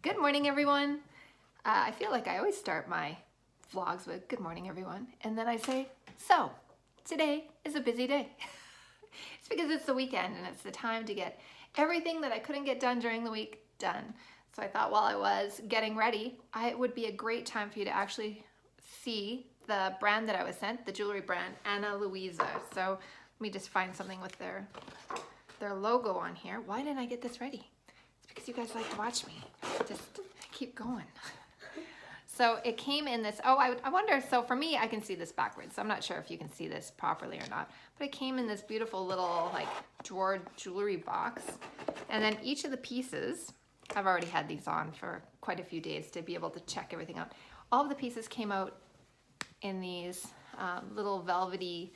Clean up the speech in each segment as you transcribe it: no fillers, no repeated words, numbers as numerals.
Good morning, everyone. I feel like I always start my vlogs with good morning, everyone. And then I say, so today is a busy day. It's because it's the weekend and it's the time to get everything that I couldn't get done during the week done. So I thought while I was getting ready, it would be a great time for you to actually see the brand that I was sent, the jewelry brand, Ana Luisa. So let me just find something with their logo on here. Why didn't I get this ready? It's because you guys like to watch me. Just keep going. So it came in this, I wonder, so for me, I can see this backwards. So I'm not sure if you can see this properly or not, but it came in this beautiful little like drawer jewelry box. And then each of the pieces, I've already had these on for quite a few days to be able to check everything out. All of the pieces came out in these little velvety,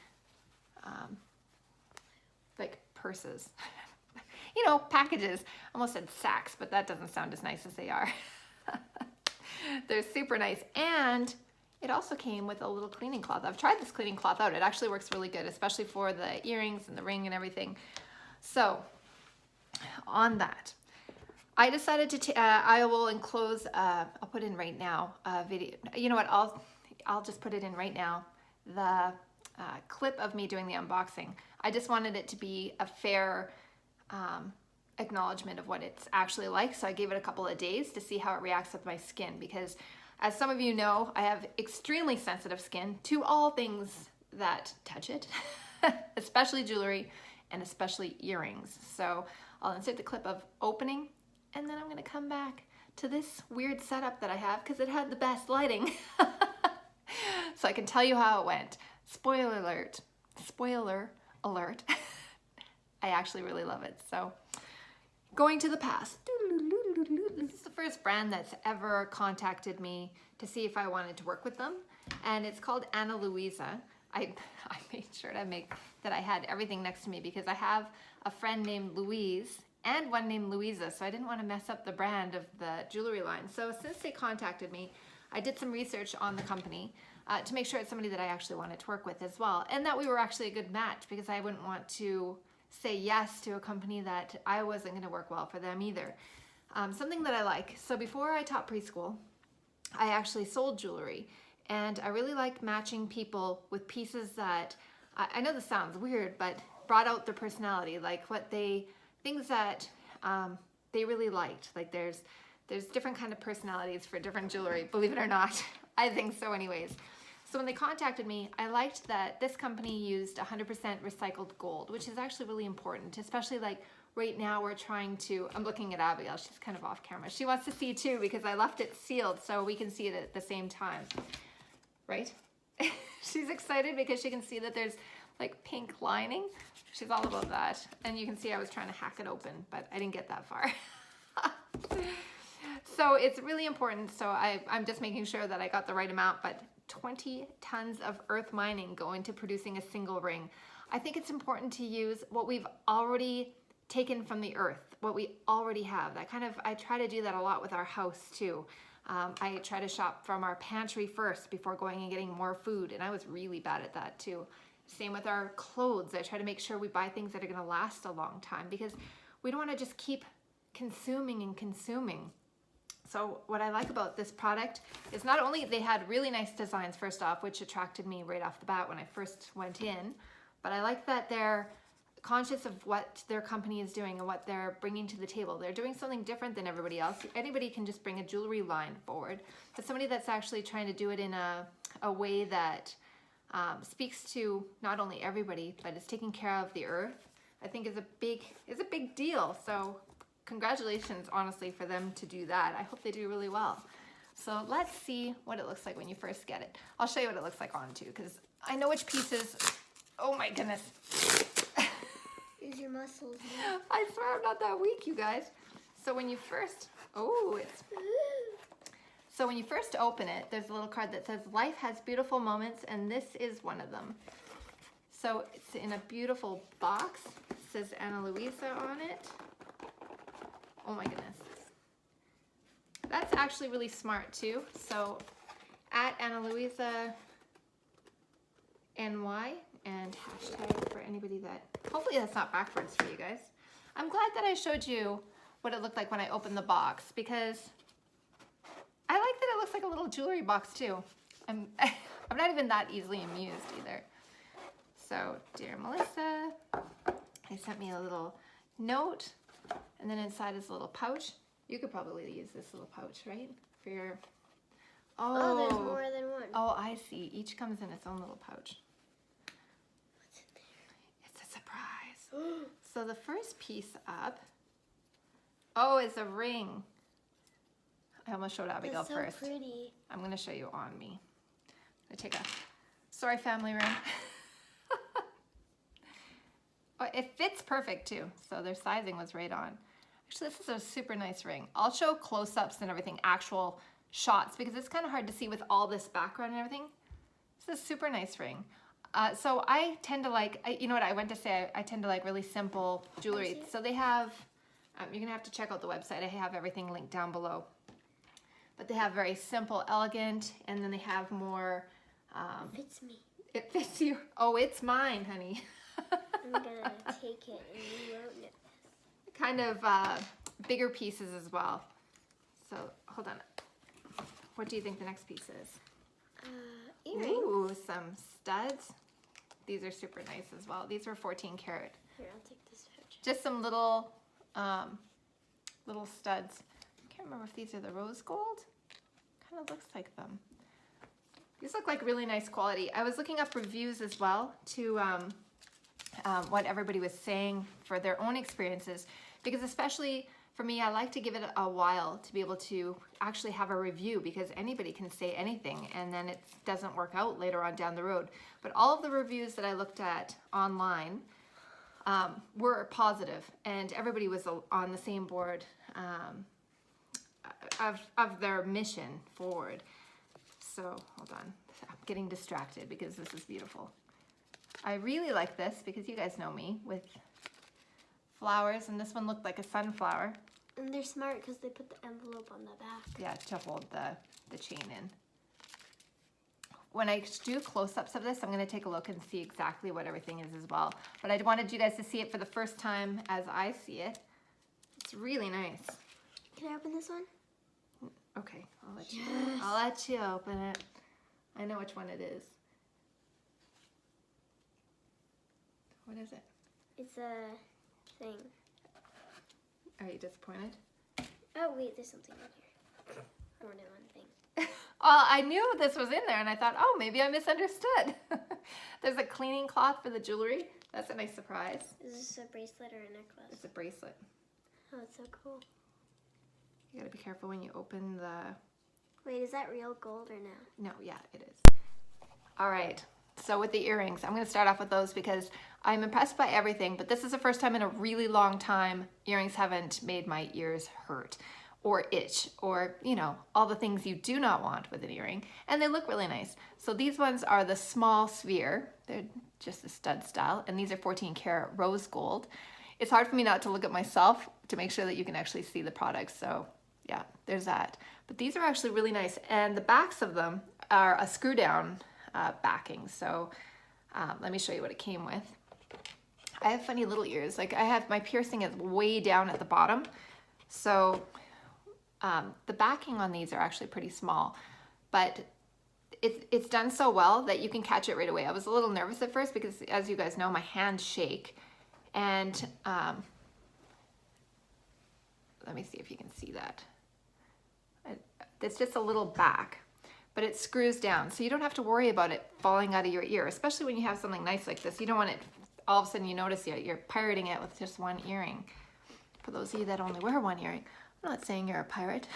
like purses. You know, packages. I almost said sacks, but that doesn't sound as nice as they are. They're super nice. And it also came with a little cleaning cloth. I've tried this cleaning cloth out. It actually works really good, especially for the earrings and the ring and everything. So on that, I decided to, I will enclose, I'll put in right now a video. You know what, I'll just put it in right now. The clip of me doing the unboxing. I just wanted it to be a fair acknowledgement of what it's actually like. So I gave it a couple of days to see how it reacts with my skin, because as some of you know, I have extremely sensitive skin to all things that touch it, especially jewelry and especially earrings. So I'll insert the clip of opening, and then I'm going to come back to this weird setup that I have because it had the best lighting. So I can tell you how it went. Spoiler alert. Spoiler alert. I actually really love it. So going to the past. This is the first brand that's ever contacted me to see if I wanted to work with them. And it's called Ana Luisa. I made sure to make that I had everything next to me because I have a friend named Louise and one named Louisa. So I didn't want to mess up the brand of the jewelry line. So since they contacted me, I did some research on the company to make sure it's somebody that I actually wanted to work with as well. And that we were actually a good match, because I wouldn't want to say yes to a company that I wasn't going to work well for them either. Something that I like. So before I taught preschool, I actually sold jewelry, and I really liked matching people with pieces that, I know this sounds weird, but brought out their personality, like things that they really liked. Like there's different kind of personalities for different jewelry, believe it or not. I think so anyways. So when they contacted me, I liked that this company used 100% recycled gold, which is actually really important, especially like right now we're trying to, I'm looking at Abigail, she's kind of off camera. She wants to see too because I left it sealed so we can see it at the same time, right? She's excited because she can see that there's like pink lining. She's all about that. And you can see I was trying to hack it open, but I didn't get that far. So it's really important. So I'm just making sure that I got the right amount, but 20 tons of earth mining go into producing a single ring. I think it's important to use what we've already taken from the earth, what we already have. I try to do that a lot with our house too. I try to shop from our pantry first before going and getting more food, and I was really bad at that too. Same with our clothes. I try to make sure we buy things that are going to last a long time, because we don't want to just keep consuming and consuming. So what I like about this product is not only they had really nice designs first off, which attracted me right off the bat when I first went in, but I like that they're conscious of what their company is doing and what they're bringing to the table. They're doing something different than everybody else. Anybody can just bring a jewelry line forward, but somebody that's actually trying to do it in a way that speaks to not only everybody, but is taking care of the earth, I think is a big deal. So congratulations, honestly, for them to do that. I hope they do really well. So let's see what it looks like when you first get it. I'll show you what it looks like on too, because I know which pieces. Oh my goodness. Use your muscles. I swear I'm not that weak, you guys. So when you first, so when you first open it, there's a little card that says, "Life has beautiful moments, and this is one of them." So it's in a beautiful box. It says Ana Luisa on it. Oh my goodness. That's actually really smart too. So at Ana Luisa NY, and hashtag for anybody that, hopefully that's not backwards for you guys. I'm glad that I showed you what it looked like when I opened the box, because I like that it looks like a little jewelry box too. I'm not even that easily amused either. So, dear Melissa, they sent me a little note, and then inside is a little pouch. You could probably use this little pouch, right? For your... Oh, there's more than one. Oh, I see. Each comes in its own little pouch. What's in there? It's a surprise. So the first piece up, oh, it's a ring. I almost showed Abigail It's so first. pretty. I'm going to show you on me. I'm going to take a, sorry, family ring. Oh, it fits perfect too. So their sizing was right on. Actually, this is a super nice ring. I'll show close-ups and everything, actual shots, because it's kind of hard to see with all this background and everything. It's a super nice ring. So I tend to like, you know what I went to say, I tend to like really simple jewelry. So they have, you're gonna have to check out the website. I have everything linked down below. But they have very simple, elegant, and then they have more. It fits me. It fits you. Oh, it's mine, honey. I'm gonna take it and you won't know. Kind of bigger pieces as well. So hold on. What do you think the next piece is? Earrings. Ooh, some studs. These are super nice as well. These were 14 karat. Here, I'll take this picture. Just some little little studs. I can't remember if these are the rose gold. Kind of looks like them. These look like really nice quality. I was looking up reviews as well to what everybody was saying for their own experiences, because especially for me, I like to give it a while to be able to actually have a review, because anybody can say anything and then it doesn't work out later on down the road. But all of the reviews that I looked at online were positive, and everybody was on the same board of their mission forward. So hold on, I'm getting distracted because this is beautiful. I really like this because you guys know me with flowers, and this one looked like a sunflower. And they're smart because they put the envelope on the back. Yeah, to hold the chain in. When I do close-ups of this, I'm going to take a look and see exactly what everything is as well. But I wanted you guys to see it for the first time as I see it. It's really nice. Can I open this one? Okay, I'll let you. Yes. I'll let you open it. I know which one it is. What is it? It's a thing. Are you disappointed? Oh wait, there's something in here. More than one thing. Well, I knew this was in there, and I thought, oh, maybe I misunderstood. There's a cleaning cloth for the jewelry. That's a nice surprise. Is this a bracelet or a necklace? It's a bracelet. Oh, it's so cool. You gotta be careful when you open the... Wait, is that real gold or no? No, yeah, it is. All right, so with the earrings, I'm gonna start off with those because I'm impressed by everything, but this is the first time in a really long time earrings haven't made my ears hurt or itch or, you know, all the things you do not want with an earring, and they look really nice. So these ones are the small sphere. They're just a stud style, and these are 14 karat rose gold. It's hard for me not to look at myself to make sure that you can actually see the products, so yeah, there's that. But these are actually really nice, and the backs of them are a screw down backing. So let me show you what it came with. I have funny little ears. Like I have, my piercing is way down at the bottom. So the backing on these are actually pretty small, but it's done so well that you can catch it right away. I was a little nervous at first because, as you guys know, my hands shake. And let me see if you can see that. It's just a little back, but it screws down. So you don't have to worry about it falling out of your ear, especially when you have something nice like this. You don't want it, all of a sudden you notice you're pirating it with just one earring. For those of you that only wear one earring, I'm not saying you're a pirate.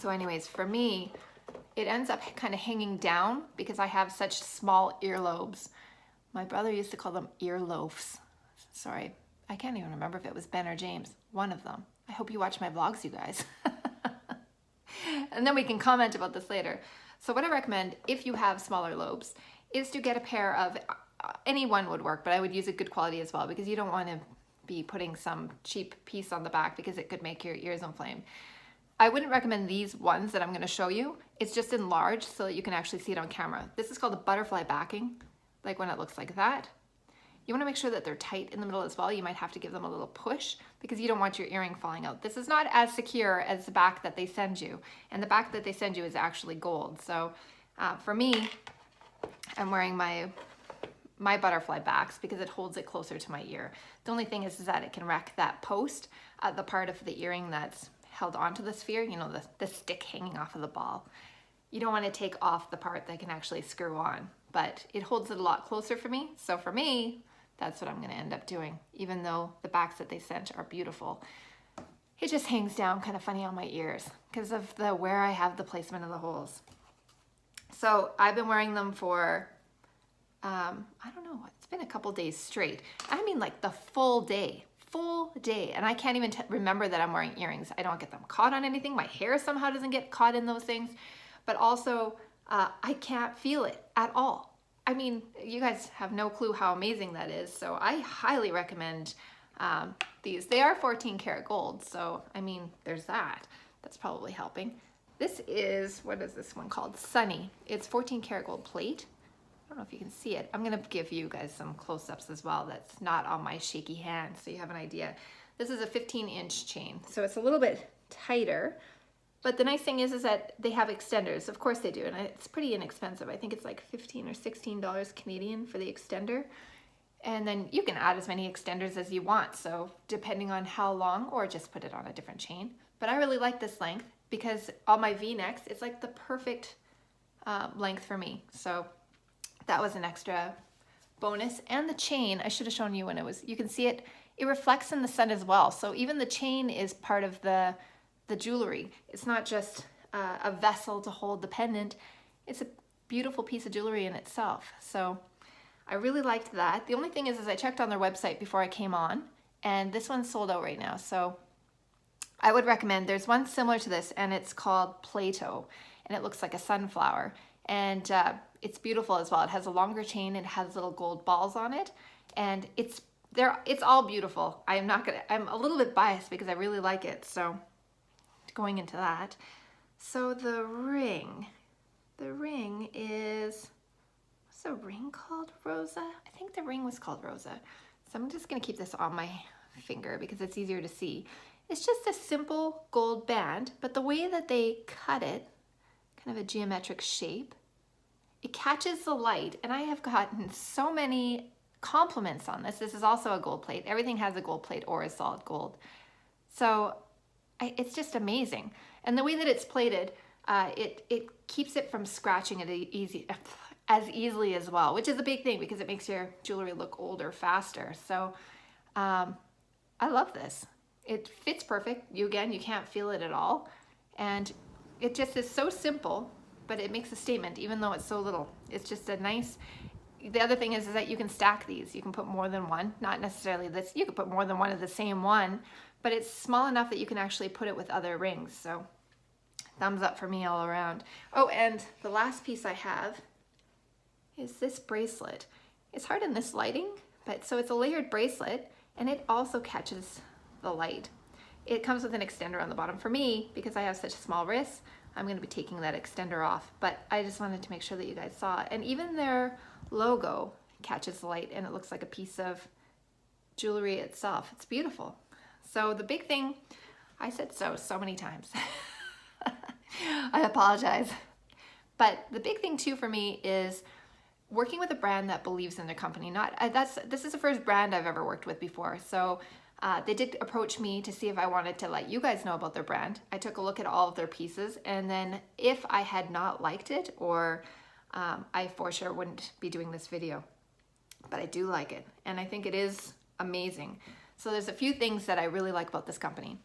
So anyways, for me, it ends up kind of hanging down because I have such small earlobes. My brother used to call them earloafs. Sorry, I can't even remember if it was Ben or James. One of them. I hope you watch my vlogs, you guys. And then we can comment about this later. So what I recommend, if you have smaller lobes, is to get a pair of, any one would work, but I would use a good quality as well, because you don't want to be putting some cheap piece on the back because it could make your ears inflame. I wouldn't recommend these ones that I'm going to show you. It's just in large so that you can actually see it on camera. This is called a butterfly backing, like when it looks like that. you want to make sure that they're tight in the middle as well. You might have to give them a little push because you don't want your earring falling out. This is not as secure as the back that they send you, and the back that they send you is actually gold. So for me, I'm wearing my butterfly backs because it holds it closer to my ear. The only thing is that it can wreck that post, the part of the earring that's held onto the sphere, you know, the stick hanging off of the ball. You don't want to take off the part that can actually screw on, but it holds it a lot closer for me. So for me, that's what I'm going to end up doing, even though the backs that they sent are beautiful. It just hangs down kind of funny on my ears because of where I have the placement of the holes. So I've been wearing them for, I don't know, it's been a couple days straight. I mean like the full day. And I can't even remember that I'm wearing earrings. I don't get them caught on anything. My hair somehow doesn't get caught in those things, but also I can't feel it at all. I mean, you guys have no clue how amazing that is. So I highly recommend these. They are 14 karat gold. So, I mean, there's that. That's probably helping. This is, what is this one called? Sunny. It's 14 karat gold plate. I don't know if you can see it. I'm gonna give you guys some close-ups as well that's not on my shaky hand so you have an idea. This is a 15-inch chain, so it's a little bit tighter, but the nice thing is that they have extenders. Of course they do, and it's pretty inexpensive. I think it's like $15 or $16 Canadian for the extender. And then you can add as many extenders as you want, so depending on how long, or just put it on a different chain. But I really like this length because on my V-necks, it's like the perfect length for me. So that was an extra bonus. And the chain, I should have shown you when it was, you can see it reflects in the sun as well. So even the chain is part of the jewelry. It's not just a vessel to hold the pendant. It's a beautiful piece of jewelry in itself. So I really liked that. The only thing is I checked on their website before I came on, and this one's sold out right now. So I would recommend, there's one similar to this, and it's called Plato, and it looks like a sunflower. And it's beautiful as well. It has a longer chain, it has little gold balls on it, and it's all beautiful. I'm a little bit biased because I really like it, so going into that. So the ring is, what's the ring called? Rosa? I think the ring was called Rosa. So I'm just gonna keep this on my finger because it's easier to see. It's just a simple gold band, but the way that they cut it, kind of a geometric shape, it catches the light, and I have gotten so many compliments on this. This is also a gold plate. Everything has a gold plate or a solid gold. So it's just amazing. And the way that it's plated, it keeps it from scratching it as easily as well, which is a big thing because it makes your jewelry look older faster. So I love this. It fits perfect. You can't feel it at all. And it just is so simple, but it makes a statement even though it's so little. It's just a nice, the other thing is that you can stack these. You can put more than one, not necessarily this, you could put more than one of the same one, but it's small enough that you can actually put it with other rings. So thumbs up for me all around. Oh, and the last piece I have is this bracelet. It's hard in this lighting, but so it's a layered bracelet, and it also catches the light. It comes with an extender on the bottom. For me, because I have such small wrists, I'm going to be taking that extender off, but I just wanted to make sure that you guys saw it. And even their logo catches the light, and it looks like a piece of jewelry itself. It's beautiful. So the big thing, I said so many times. I apologize. But the big thing too for me is working with a brand that believes in their company. This is the first brand I've ever worked with before. So they did approach me to see if I wanted to let you guys know about their brand. I took a look at all of their pieces, and then if I had not liked it, or I for sure wouldn't be doing this video. But I do like it, and I think it is amazing. So there's a few things that I really like about this company.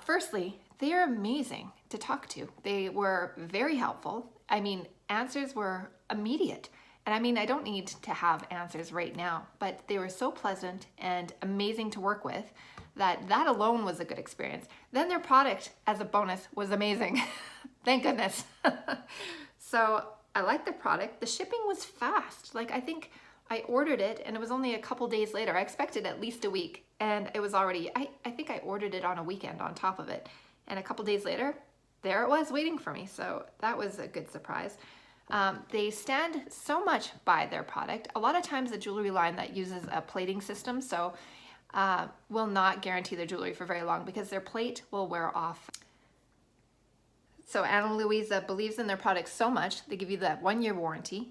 Firstly, they are amazing to talk to. They were very helpful. I mean, answers were immediate. And I mean, I don't need to have answers right now, but they were so pleasant and amazing to work with that alone was a good experience. Then their product, as a bonus, was amazing. Thank goodness. So I like the product. The shipping was fast. Like, I think I ordered it and it was only a couple days later. I expected at least a week, and it was already, I think I ordered it on a weekend on top of it. And a couple days later, there it was waiting for me. So that was a good surprise. They stand so much by their product. A lot of times the jewelry line that uses a plating system, so will not guarantee their jewelry for very long because their plate will wear off. So Ana Luisa believes in their products so much, they give you that 1-year warranty.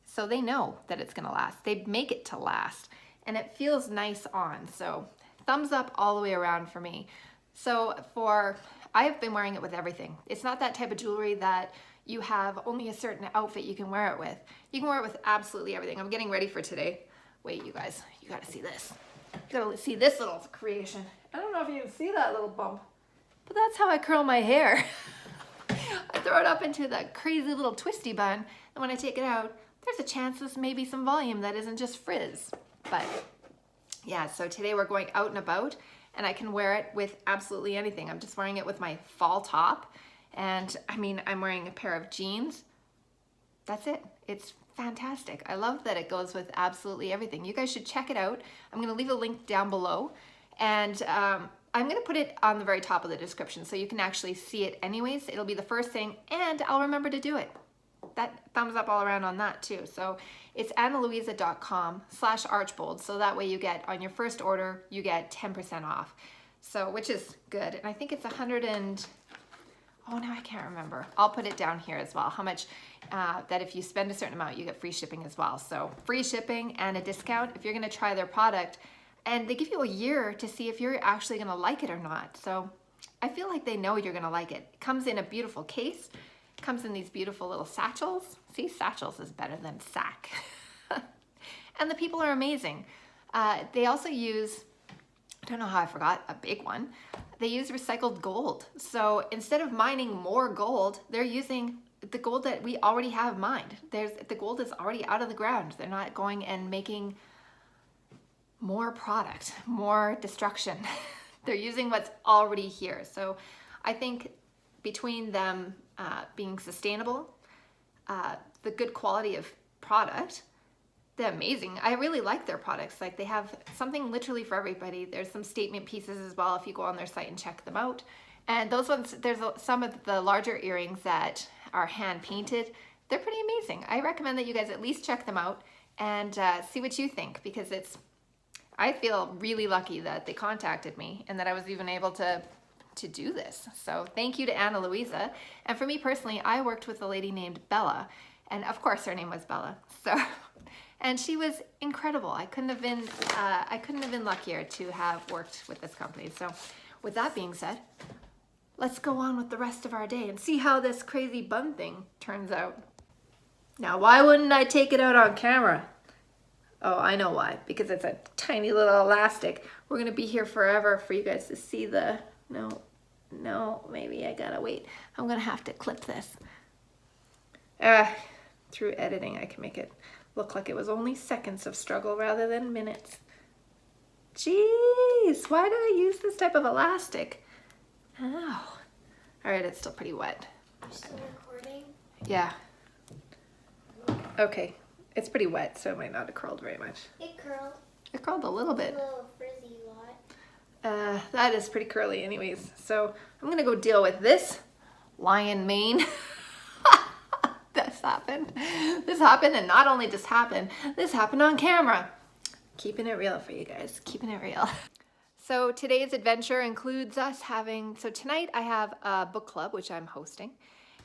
So they know that it's gonna last. They make it to last and it feels nice on. So thumbs up all the way around for me. So I have been wearing it with everything. It's not that type of jewelry that you have only a certain outfit you can wear it with. You can wear it with absolutely everything. I'm getting ready for today. Wait, you guys, you gotta see this. You gotta see this little creation. I don't know if you can see that little bump, but that's how I curl my hair. I throw it up into that crazy little twisty bun, and when I take it out, there's a chance there's maybe some volume that isn't just frizz. But yeah, so today we're going out and about, and I can wear it with absolutely anything. I'm just wearing it with my fall top, and I mean, I'm wearing a pair of jeans. That's it. It's fantastic. I love that it goes with absolutely everything. You guys should check it out. I'm going to leave a link down below, and I'm going to put it on the very top of the description so you can actually see it anyways. It'll be the first thing, and I'll remember to do it. That thumbs up all around on that too. So it's analuisa.com/Archbold. So that way you get, on your first order, you get 10% off. So, which is good. And I think it's 100 and, oh no, I can't remember. I'll put it down here as well. How much, that if you spend a certain amount, you get free shipping as well. So free shipping and a discount if you're gonna try their product. And they give you a year to see if you're actually gonna like it or not. So I feel like they know you're gonna like it. It comes in a beautiful case. It comes in these beautiful little satchels. See, satchels is better than sack. And the people are amazing. They also use, I don't know how I forgot a big one. They use recycled gold. So instead of mining more gold, they're using the gold that we already have mined. The gold is already out of the ground. They're not going and making more product, more destruction. They're using what's already here. So I think between them being sustainable, the good quality of product, they're amazing. I really like their products. Like, they have something literally for everybody. There's some statement pieces as well if you go on their site and check them out. And those ones, there's some of the larger earrings that are hand painted. They're pretty amazing. I recommend that you guys at least check them out and see what you think, because I feel really lucky that they contacted me and that I was even able to do this. So thank you to Ana Luisa. And for me personally, I worked with a lady named Bella, and of course her name was Bella. So, and she was incredible. I couldn't have been luckier to have worked with this company. So with that being said, let's go on with the rest of our day and see how this crazy bun thing turns out. Now, why wouldn't I take it out on camera? Oh, I know why. Because it's a tiny little elastic. We're going to be here forever for you guys to see the... No, maybe I gotta wait. I'm going to have to clip this. Through editing, I can make it look like it was only seconds of struggle rather than minutes. Jeez, why did I use this type of elastic? Oh. All right, it's still pretty wet. You're still recording? Yeah. Okay. It's pretty wet, so it might not have curled very much. It curled. It curled a little bit. A little frizzy lot. That is pretty curly anyways. So I'm gonna go deal with this lion mane. This happened. This happened, and not only just happened, this happened on camera. Keeping it real for you guys, keeping it real. So today's adventure includes us having, so tonight I have a book club, which I'm hosting.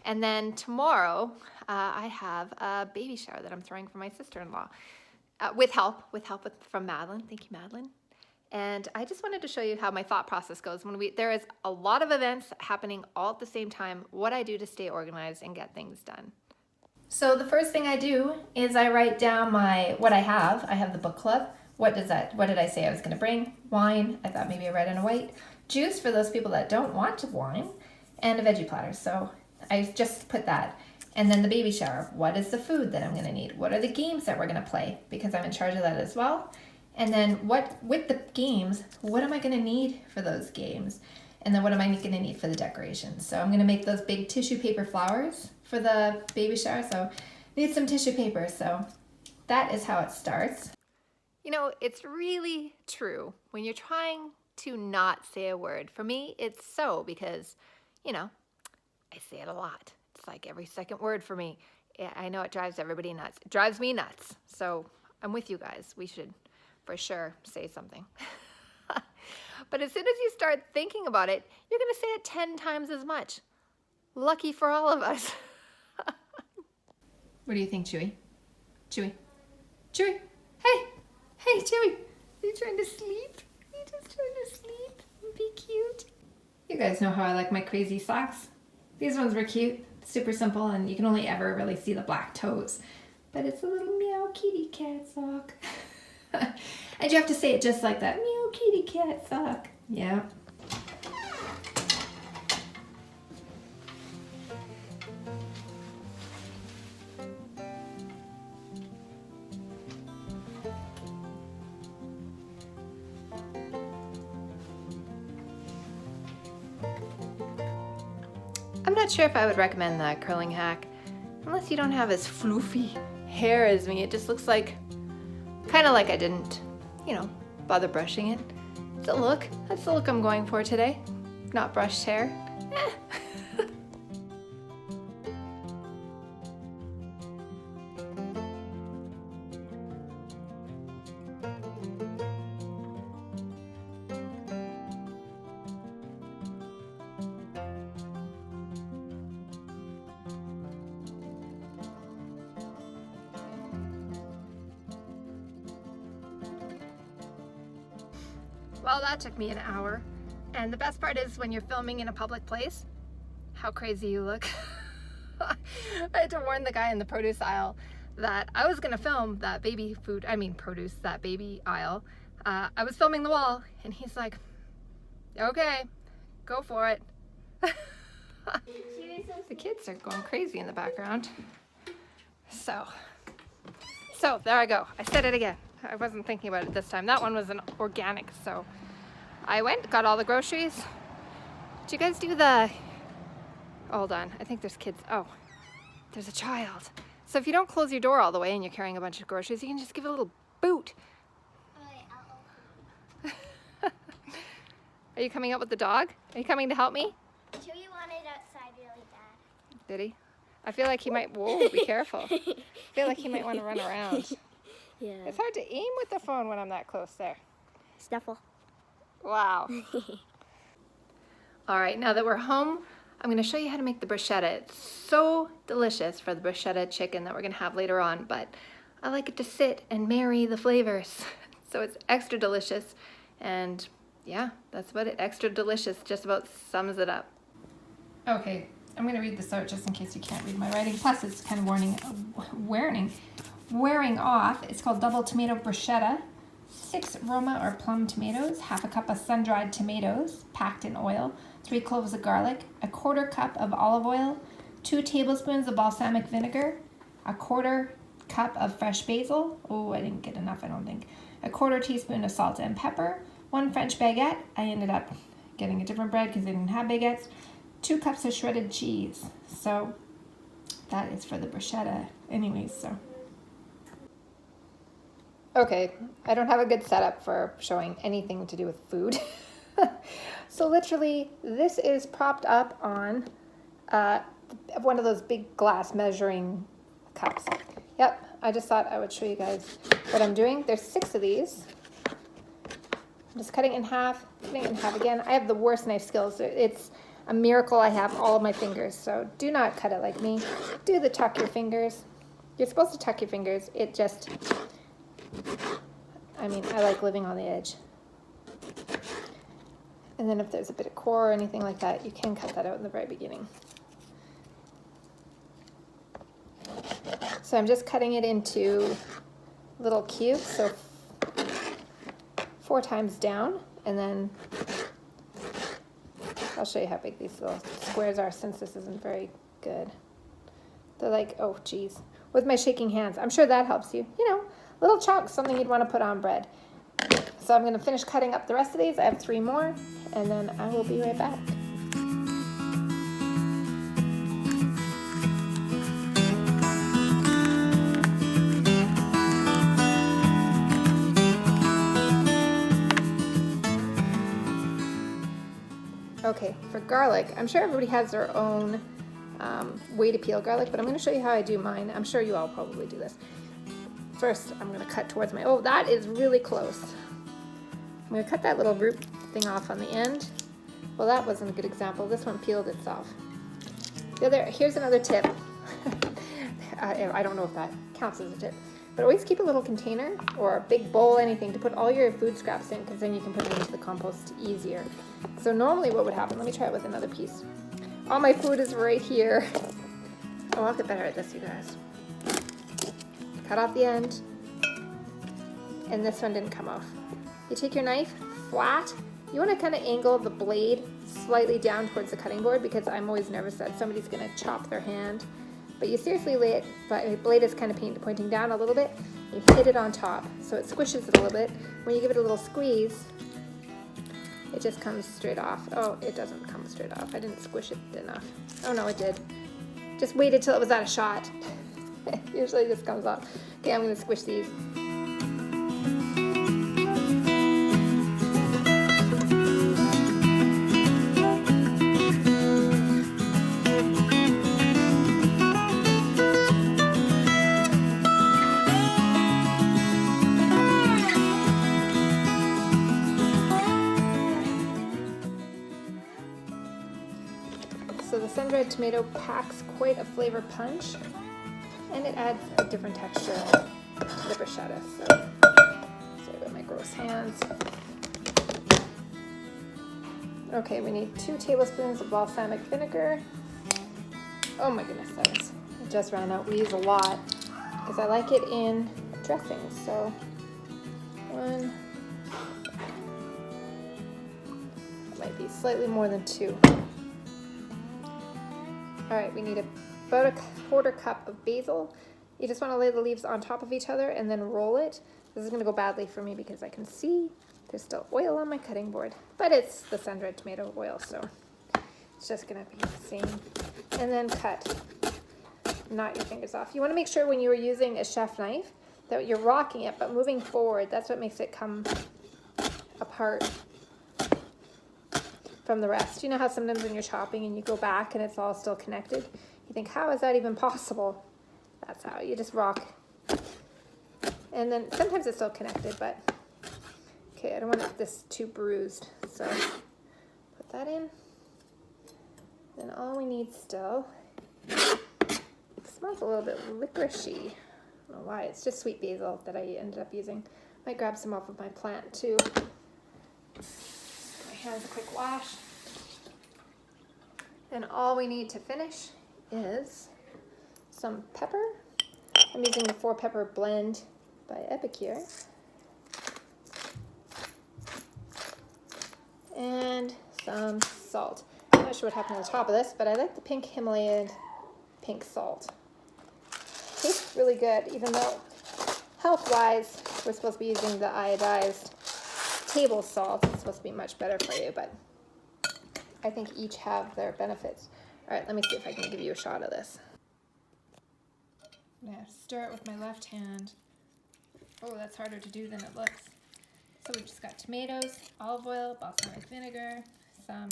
And then tomorrow, I have a baby shower that I'm throwing for my sister-in-law, with help from Madeline. Thank you, Madeline. And I just wanted to show you how my thought process goes. There is a lot of events happening all at the same time, what I do to stay organized and get things done. So the first thing I do is I write down what I have. I have the book club. What did I say I was going to bring? Wine. I thought maybe a red and a white. Juice for those people that don't want wine, and a veggie platter. So I just put that. And then the baby shower. What is the food that I'm going to need? What are the games that we're going to play? Because I'm in charge of that as well. And then with the games, what am I going to need for those games? And then what am I going to need for the decorations? So I'm going to make those big tissue paper flowers for the baby shower. So need some tissue paper. So that is how it starts. You know, it's really true when you're trying to not say a word. For me, it's so, because, you know, I say it a lot. It's like every second word for me. Yeah, I know it drives everybody nuts. It drives me nuts. So I'm with you guys. We should for sure say something. But as soon as you start thinking about it, you're going to say it 10 times as much. Lucky for all of us. What do you think, Chewy? Chewy? Chewy? Hey! Hey, Chewy! Are you trying to sleep? Are you just trying to sleep and be cute? You guys know how I like my crazy socks. These ones were cute, super simple, and you can only ever really see the black toes. But it's a little meow kitty cat sock. And you have to say it just like that. Meow kitty cat sock. Yeah. I'm not sure if I would recommend the curling hack unless you don't have as floofy hair as me. It just looks like, kind of like I didn't, you know, bother brushing it. It's a look. That's the look I'm going for today. Not brushed hair. Eh. Well, that took me an hour. And the best part is when you're filming in a public place, how crazy you look. I had to warn the guy in the produce aisle that I was gonna film that baby food, produce, that baby aisle. I was filming the wall and he's like, okay, go for it. The kids are going crazy in the background. So there I go. I said it again. I wasn't thinking about it this time. That one was an organic, so I went, got all the groceries. Did you guys do the, hold on, I think there's kids. Oh, there's a child. So if you don't close your door all the way and you're carrying a bunch of groceries, you can just give it a little boot. Are you coming out with the dog? Are you coming to help me? Chewy wanted outside really bad. Did he? I feel like he might, whoa, be careful. I feel like he might want to run around. Yeah. It's hard to aim with the phone when I'm that close there. Snuffle. Wow. All right, now that we're home, I'm gonna show you how to make the bruschetta. It's so delicious for the bruschetta chicken that we're gonna have later on, but I like it to sit and marry the flavors. So it's extra delicious, and yeah, that's about it. Extra delicious just about sums it up. Okay, I'm gonna read this out just in case you can't read my writing. Plus it's kind of wearing off. It's called double tomato bruschetta. 6 Roma or plum tomatoes, half a cup of sun-dried tomatoes packed in oil, 3 cloves of garlic, a 1/4 cup of olive oil, 2 tablespoons of balsamic vinegar, a 1/4 cup of fresh basil. Oh, I didn't get enough, I don't think. A 1/4 teaspoon of salt and pepper, 1 French baguette. I ended up getting a different bread because they didn't have baguettes. 2 cups of shredded cheese. So that is for the bruschetta anyways, so. Okay, I don't have a good setup for showing anything to do with food. So literally, this is propped up on one of those big glass measuring cups. Yep, I just thought I would show you guys what I'm doing. There's 6 of these. I'm just cutting in half, cutting in half again. I have the worst knife skills. It's a miracle I have all of my fingers, so do not cut it like me. Do the tuck your fingers. You're supposed to tuck your fingers. It just... I like living on the edge. And then if there's a bit of core or anything like that, you can cut that out in the very beginning. So I'm just cutting it into little cubes, so 4 times down, and then I'll show you how big these little squares are since this isn't very good. They're like, oh geez, with my shaking hands. I'm sure that helps you, you know. Little chunks, something you'd want to put on bread. So I'm going to finish cutting up the rest of these. I have 3 more, and then I will be right back. Okay, for garlic, I'm sure everybody has their own way to peel garlic, but I'm going to show you how I do mine. I'm sure you all probably do this. First, I'm going to cut towards my, oh, that is really close. I'm going to cut that little root thing off on the end. Well, that wasn't a good example. This one peeled itself. Here's another tip. I don't know if that counts as a tip, but always keep a little container or a big bowl, anything, to put all your food scraps in, because then you can put them into the compost easier. So normally what would happen, let me try it with another piece. All my food is right here. Oh, I'll get better at this, you guys. Cut off the end, and this one didn't come off. You take your knife flat. You want to kind of angle the blade slightly down towards the cutting board, because I'm always nervous that somebody's going to chop their hand. But you seriously lay it, but the blade is kind of pointing down a little bit. You hit it on top, so it squishes it a little bit. When you give it a little squeeze, it just comes straight off. Oh, it doesn't come straight off. I didn't squish it enough. Oh no, it did. Just waited till it was out of shot. Usually this comes off. Okay, I'm going to squish these. So the sun-dried tomato packs quite a flavor punch, and it adds a different texture to the bruschetta. So, sorry about my gross hands. Okay, we need 2 tablespoons of balsamic vinegar. Oh my goodness, it just ran out. We use a lot because I like it in dressings. So 1, it might be slightly more than 2. All right, we need about a 1/4 cup of basil. You just want to lay the leaves on top of each other and then roll it. This is going to go badly for me because I can see there's still oil on my cutting board, but it's the sun-dried tomato oil, so it's just going to be the same. And then cut, not your fingers off. You want to make sure when you are using a chef knife that you're rocking it, but moving forward. That's what makes it come apart from the rest. You know how sometimes when you're chopping and you go back and it's all still connected? You think, how is that even possible? That's how. You just rock. And then sometimes it's still connected, but okay, I don't want this too bruised. So put that in. Then all we need still, it smells a little bit licoricey. I don't know why. It's just sweet basil that I ended up using. Might grab some off of my plant too. Hands a quick wash. Then all we need to finish is some pepper. I'm using the 4-pepper blend by Epicure. And some salt. I'm not sure what happened on the top of this, but I like the pink Himalayan pink salt. Tastes really good, even though health-wise we're supposed to be using the iodized table salt. It's supposed to be much better for you, but I think each have their benefits. All right, let me see if I can give you a shot of this. I'm gonna stir it with my left hand. Oh, that's harder to do than it looks. So we've just got tomatoes, olive oil, balsamic vinegar, some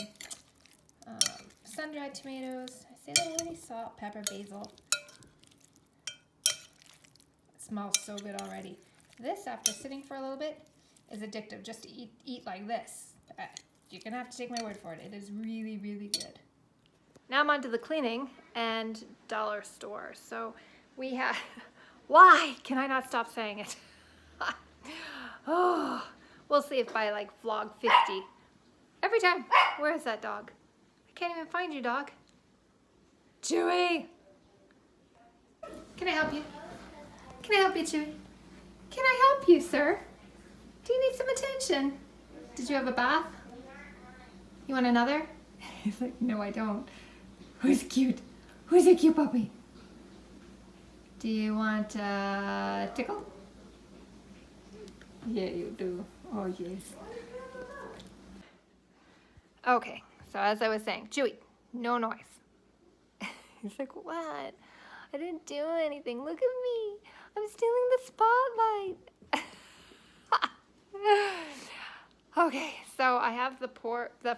sun-dried tomatoes. I say that already, salt, pepper, basil. It smells so good already. This, after sitting for a little bit, is addictive. Just to eat like this. You're gonna have to take my word for it. It is really, really good. Now I'm on to the cleaning and dollar store. So we have, why can I not stop saying it? Oh, we'll see if by like vlog 50. Every time, where is that dog? I can't even find you, dog. Chewy! Can I help you? Can I help you, Chewy? Can I help you, sir? Do you need some attention? Did you have a bath? You want another? He's like, no, I don't. Who's cute? Who's a cute puppy? Do you want a tickle? Yeah, you do. Oh, yes. Okay, so as I was saying, Chewy, no noise. He's like, what? I didn't do anything. Look at me. I'm stealing the spotlight. Okay, so I have the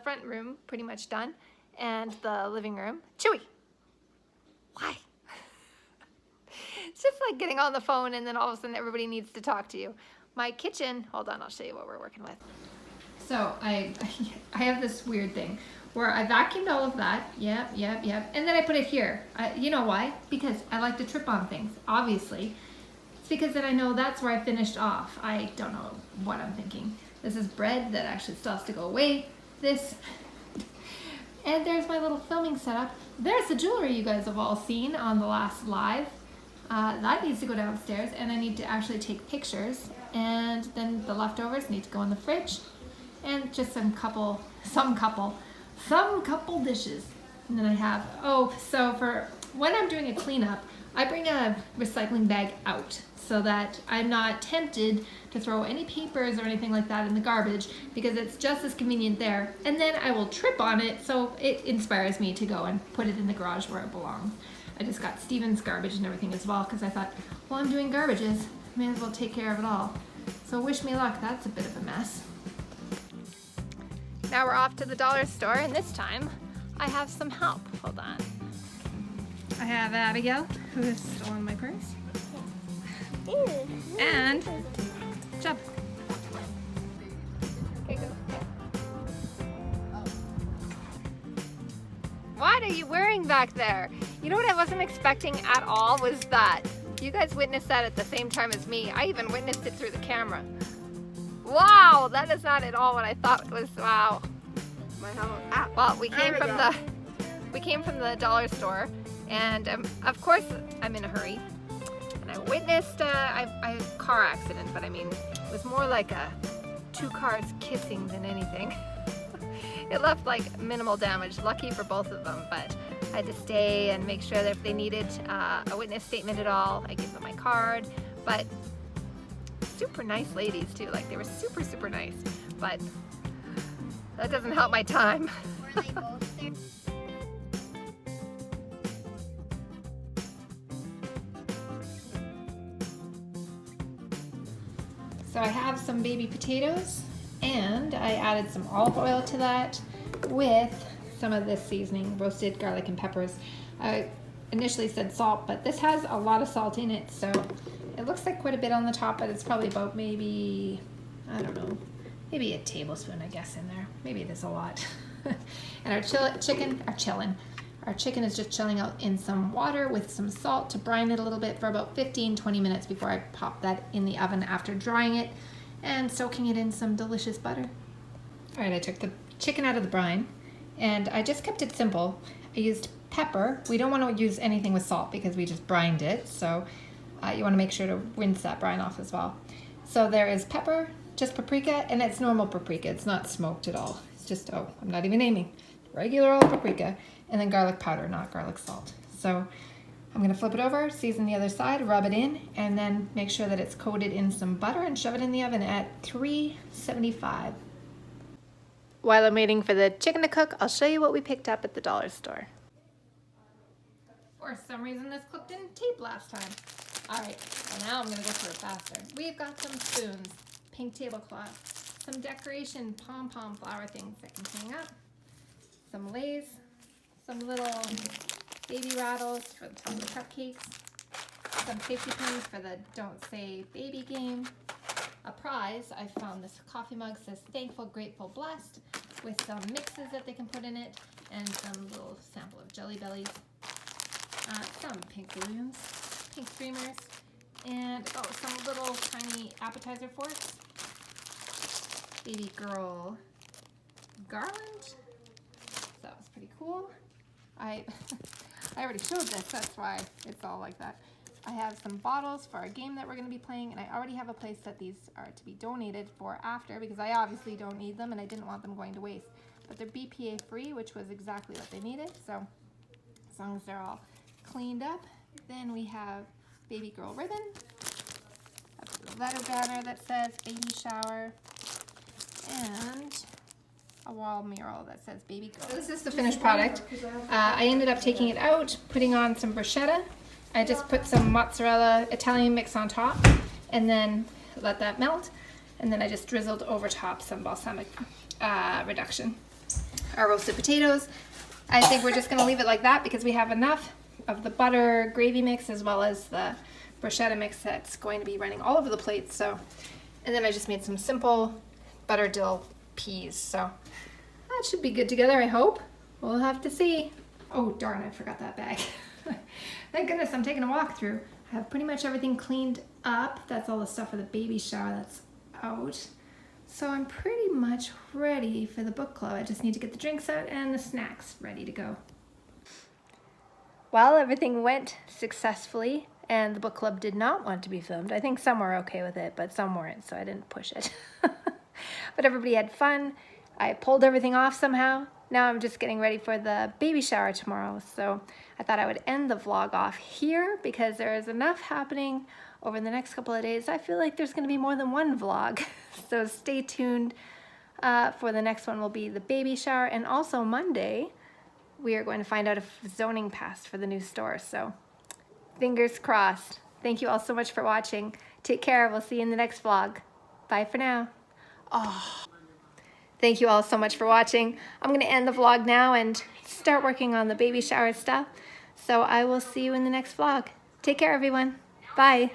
front room pretty much done, and the living room. Chewy, Why? It's just like getting on the phone and then all of a sudden everybody needs to talk to you. My kitchen, hold on, I'll show you what we're working with. So I have this weird thing where I vacuumed all of that, yep, and then I put it here. You know why? Because I like to trip on things, obviously. It's because then I know that's where I finished off. I don't know what I'm thinking. This is bread that actually still has to go away. This, and there's my little filming setup. There's the jewelry you guys have all seen on the last live. That needs to go downstairs, and I need to actually take pictures, and then the leftovers need to go in the fridge, and just some couple dishes. And then I have, so for when I'm doing a cleanup, I bring a recycling bag out so that I'm not tempted to throw any papers or anything like that in the garbage, because it's just as convenient there. And then I will trip on it, so it inspires me to go and put it in the garage where it belongs. I just got Steven's garbage and everything as well, because I thought, well, I'm doing garbages, may as well take care of it all. So wish me luck, that's a bit of a mess. Now we're off to the dollar store, and this time I have some help. Hold on. I have Abigail, who is still in my purse. And Jeb. Okay, go. What are you wearing back there? You know what I wasn't expecting at all was that. You guys witnessed that at the same time as me. I even witnessed it through the camera. Wow, that is not at all what I thought was. Wow. Well, we came from the dollar store, and of course I'm in a hurry. And I witnessed a car accident, but I mean, it was more like two cars kissing than anything. It left like minimal damage, lucky for both of them, but I had to stay and make sure that if they needed a witness statement at all, I gave them my card. But super nice ladies too, like they were super, super nice, but that doesn't help my time. Were they both there? So I have some baby potatoes, and I added some olive oil to that with some of this seasoning, roasted garlic and peppers. I initially said salt, but this has a lot of salt in it, so it looks like quite a bit on the top, but it's probably about maybe, I don't know, maybe a tablespoon, I guess, in there. Maybe it is a lot. And our chicken is just chilling out in some water with some salt to brine it a little bit for about 15-20 minutes before I pop that in the oven after drying it and soaking it in some delicious butter. All right, I took the chicken out of the brine, and I just kept it simple. I used pepper. We don't want to use anything with salt because we just brined it, so you want to make sure to rinse that brine off as well. So there is pepper, just paprika, and it's normal paprika. It's not smoked at all. It's just, I'm not even aiming. Regular old paprika, and then garlic powder, not garlic salt. So I'm gonna flip it over, season the other side, rub it in, and then make sure that it's coated in some butter and shove it in the oven at 375. While I'm waiting for the chicken to cook, I'll show you what we picked up at the dollar store. For some reason this clip didn't tape last time. All right, well now I'm gonna go through it faster. We've got some spoons, pink tablecloth, some decoration pom-pom flower things that can hang up, some Lay's, some little baby rattles for the top of the cupcakes, some safety pins for the Don't Say Baby game, a prize. I found this coffee mug, says Thankful, Grateful, Blessed, with some mixes that they can put in it, and some little sample of Jelly Bellies, some pink balloons, pink streamers, and some little tiny appetizer forks, baby girl garland. That was pretty cool. I already showed this, that's why it's all like that. I have some bottles for our game that we're going to be playing, and I already have a place that these are to be donated for after, because I obviously don't need them and I didn't want them going to waste. But they're BPA free, which was exactly what they needed, so as long as they're all cleaned up. Then we have baby girl ribbon, a letter banner that says baby shower, and a wall mural that says baby girl. So this is the finished product. I ended up taking it out, putting on some bruschetta. I just put some mozzarella Italian mix on top and then let that melt. And then I just drizzled over top some balsamic reduction. Our roasted potatoes, I think we're just gonna leave it like that because we have enough. of the butter gravy mix as well as the bruschetta mix that's going to be running all over the plate. So, and then I just made some simple butter dill peas. So that should be good together, I hope. We'll have to see. Oh darn, I forgot that bag. Thank goodness I'm taking a walk through. I have pretty much everything cleaned up. That's all the stuff for the baby shower that's out. So I'm pretty much ready for the book club. I just need to get the drinks out and the snacks ready to go. Well, everything went successfully and the book club did not want to be filmed. I think some were okay with it, but some weren't, so I didn't push it. But everybody had fun. I pulled everything off somehow. Now I'm just getting ready for the baby shower tomorrow. So I thought I would end the vlog off here because there is enough happening over the next couple of days. I feel like there's going to be more than one vlog. So stay tuned for the next one will be the baby shower. And also Monday, we are going to find out if zoning passed for the new store. So fingers crossed. Thank you all so much for watching. Take care. We'll see you in the next vlog. Bye for now. Oh, thank you all so much for watching. I'm going to end the vlog now and start working on the baby shower stuff. So I will see you in the next vlog. Take care, everyone. Bye.